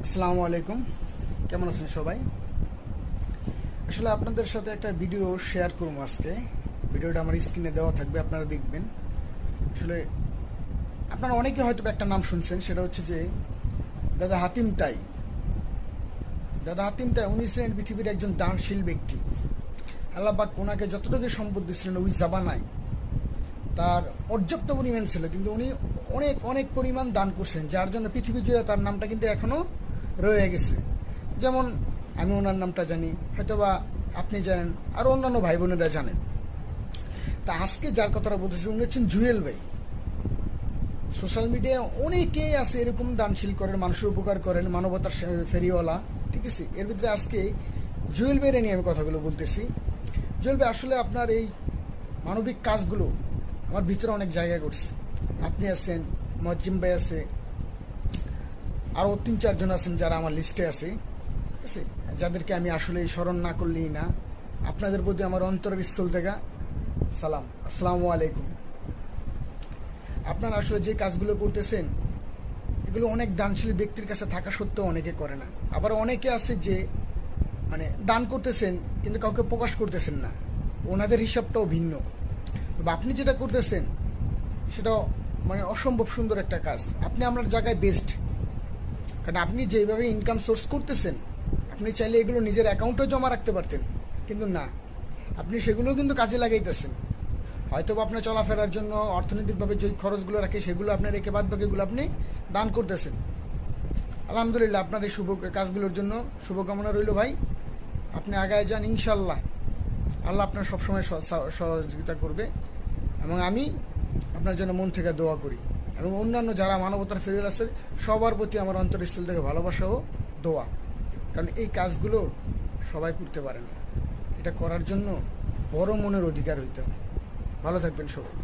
আসসালামু আলাইকুম। কেমন আছেন সবাই? আসলে আপনাদের সাথে একটা ভিডিও শেয়ার করবো আজকে। ভিডিওটা আমার স্ক্রিনে দেওয়া থাকবে, আপনারা দেখবেন। আসলে আপনারা অনেকে হয়তো একটা নাম শুনছেন, সেটা হচ্ছে যে দাদা হাতিম তাই। দাদা হাতিম তাই উনি ছিলেন পৃথিবীর একজন দানশীল ব্যক্তি। আল্লাহ পাক ওনাকে যতটুকু সম্পদ দিয়েছিলেন ওই জামানায় তার পর্যাপ্ত পরিমাণ ছিল, কিন্তু উনি অনেক অনেক পরিমাণ দান করছেন, যার জন্য পৃথিবী জুড়ে তার নামটা কিন্তু এখনও রয়ে গেছে। যেমন আমি ওনার নামটা জানি, হয়তোবা আপনি জানেন, আর অন্যান্য ভাই বোনেরা জানেন। তা আজকে যার কথাটা বলতেছি উনি হচ্ছেন জুয়েল ভাই। সোশ্যাল মিডিয়ায় অনেকেই আছে এরকম দানশীল করেন, মানুষের উপকার করেন, মানবতার ফেরিওয়ালা। ঠিক আছে, এর ভিতরে আজকে জুয়েল ভাইয়ের নিয়ে আমি কথাগুলো বলতেছি। জুয়েল ভাই আসলে আপনার এই মানবিক কাজগুলো আমার ভিতরে অনেক জায়গা করছে। আপনি আছেন, মজ্জিম ভাই আছে, আরও 3-4 জন আছেন যারা আমার লিস্টে আছে। ঠিক আছে, যাদেরকে আমি আসলে স্মরণ না করলেই না। আপনাদের প্রতি আমার অন্তরের স্থল থেকে সালাম, আসসালামু আলাইকুম। আপনারা আসলে যে কাজগুলো করতেছেন এগুলো অনেক দানশীল ব্যক্তির কাছে থাকা সত্ত্বেও অনেকে করে না। আবার অনেকে আছে যে মানে দান করতেছেন কিন্তু কাউকে প্রকাশ করতেছেন না, ওনাদের হিসাবটাও ভিন্ন। তবে আপনি যেটা করতেছেন সেটা মানে অসম্ভব সুন্দর একটা কাজ। আপনি আপনার জায়গায় বেস্ট, কারণ আপনি যেভাবে ইনকাম সোর্স করতেছেন আপনি চাইলে এগুলো নিজের অ্যাকাউন্টেও জমা রাখতে পারতেন, কিন্তু না, আপনি সেগুলোও কিন্তু কাজে লাগাইতেছেন। হয়তো আপনার চলাফেরার জন্য অর্থনৈতিকভাবে যে খরচগুলো রাখে সেগুলো আপনি রেখে বাদ বাকিগুলো আপনি দান করতেছেন। আলহামদুলিল্লাহ, আপনার এই শুভ কাজগুলোর জন্য শুভকামনা রইল ভাই। আপনি আগায় যান ইনশাল্লাহ, আল্লাহ আপনার সবসময় সহযোগিতা করবে। এবং আমি আপনার জন্য মন থেকে দোয়া করি, এবং অন্যান্য যারা মানবতার ফেরিওয়াল আছে সবার প্রতি আমার অন্তরস্থল থেকে ভালোবাসা ও দোয়া। কারণ এই কাজগুলো সবাই করতে পারে না, এটা করার জন্য বড় মনের অধিকার হইতে হয়। ভালো থাকবেন সবাই।